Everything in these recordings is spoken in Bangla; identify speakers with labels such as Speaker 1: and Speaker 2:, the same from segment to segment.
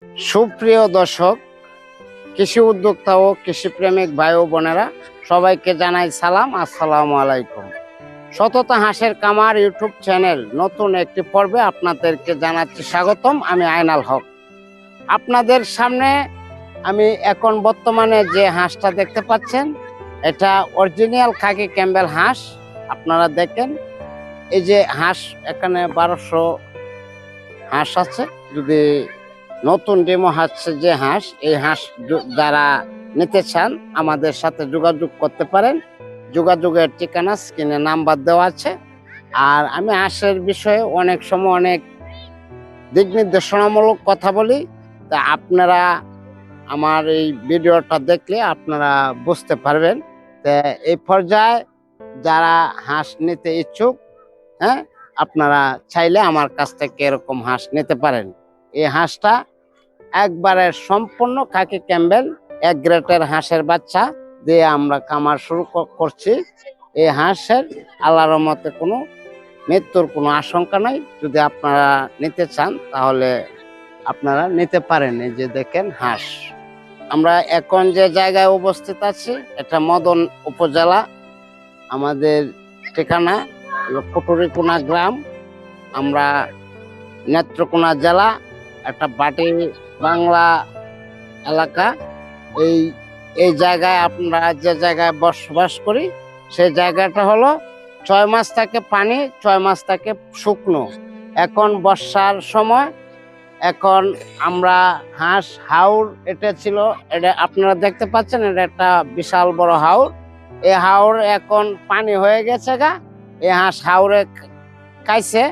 Speaker 1: সুপ্রিয় দর্শক, কৃষি উদ্যোক্তা ও কৃষি প্রেমিক ভাই ও বোনেরা সবাইকে জানাই সালাম, আসসালামু আলাইকুম। সততা হাঁসের কামার ইউটিউব চ্যানেল নতুন একটি পর্বে আপনাদেরকে জানাচ্ছি স্বাগতম। আমি আয়নাল হক। আপনাদের সামনে আমি এখন বর্তমানে যে হাঁসটা দেখতে পাচ্ছেন, এটা অরিজিনাল খাকি ক্যাম্বেল হাঁস। আপনারা দেখেন, এই যে হাঁস, এখানে 1200 হাঁস আছে। যদি নতুন ডেমো হাঁসছে যে হাঁস, এই হাঁস যারা নিতে চান আমাদের সাথে যোগাযোগ করতে পারেন। যোগাযোগের ঠিকানা স্ক্রিনে নাম্বার দেওয়া আছে। আর আমি হাঁসের বিষয়ে অনেক সময় অনেক দিক নির্দেশনামূলক কথা বলি, তা আপনারা আমার এই ভিডিওটা দেখলে আপনারা বুঝতে পারবেন। তা এই পর্যায়ে যারা হাঁস নিতে ইচ্ছুক, হ্যাঁ, আপনারা চাইলে আমার কাছ থেকে এরকম হাঁস নিতে পারেন। এই হাঁসটা একবারে সম্পূর্ণ খাকি ক্যাম্বেল এক গ্রেটের হাঁসের বাচ্চা দিয়ে আমরা খামার শুরু করছি। এই হাঁসের আল্লাহর রহমতে কোনো মৃত্যুর কোনো আশঙ্কা নাই। যদি আপনারা নিতে চান তাহলে আপনারা নিতে পারেন। এই যে দেখেন হাঁস। আমরা এখন যে জায়গায় উপস্থিত আছি, এটা মদন উপজেলা। আমাদের ঠিকানা কুটুরিকোনা গ্রাম, আমরা নেত্রকোনা জেলা, একটা বাটি বাংলা এলাকা। এই এই জায়গায় আমরা যে জায়গায় বসবাস করি, সেই জায়গাটা হলো 6 মাস থাকে পানি, 6 মাস থাকে শুকনো। এখন বর্ষার সময়, এখন আমরা হাঁস হাওর, এটা ছিল, এটা আপনারা দেখতে পাচ্ছেন, এটা একটা বিশাল বড় হাওর। এই হাওর এখন পানি হয়ে গেছে গা। এই হাঁস হাওরে খাইছে,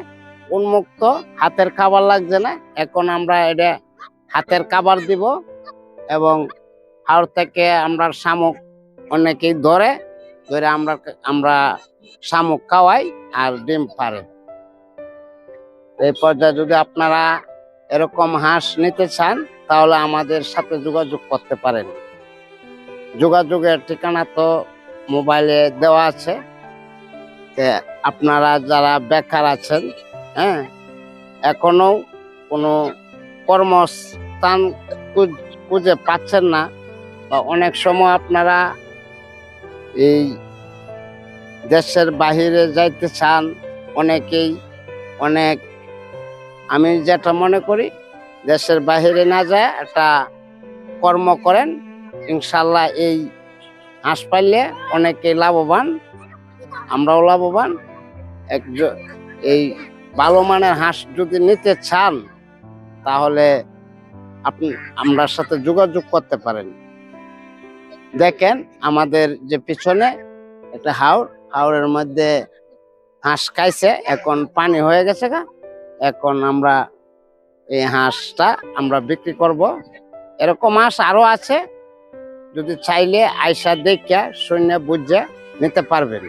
Speaker 1: উন্মুক্ত, হাতের খাবার লাগছে না। এখন আমরা এটা হাতের খাবার দিব এবং হাওর থেকে আমরা শামুক অনেকেই ধরে আমরা শামুক খাওয়াই আর ডিম পারে। এই পর্যায়ে যদি আপনারা এরকম হাঁস নিতে চান তাহলে আমাদের সাথে যোগাযোগ করতে পারেন। যোগাযোগের ঠিকানা তো মোবাইলে দেওয়া আছে। আপনারা যারা বেকার আছেন, হ্যাঁ, এখনো কোনো কর্মস্থান খুঁজে পাচ্ছেন না, বা অনেক সময় আপনারা এই দেশের বাহিরে যাইতে চান অনেকেই, আমি যেটা মনে করি, দেশের বাহিরে না যায় একটা কর্ম করেন, ইনশাল্লাহ এই হাঁস পাইলে অনেকেই লাভবান, আমরাও লাভবান। এই ভালো মানের হাঁস যদি নিতে চান তাহলে আমরার সাথে যোগাযোগ করতে পারেন। দেখেন আমাদের যে পিছনে একটা হাওরের মধ্যে হাঁস খাইছে, এখন পানি হয়ে গেছে গা। এখন আমরা এই হাঁসটা আমরা বিক্রি করব। এরকম হাঁস আরো আছে, যদি চাইলে আয়সা দেখিয়া শূন্য বুঝে নিতে পারবেন।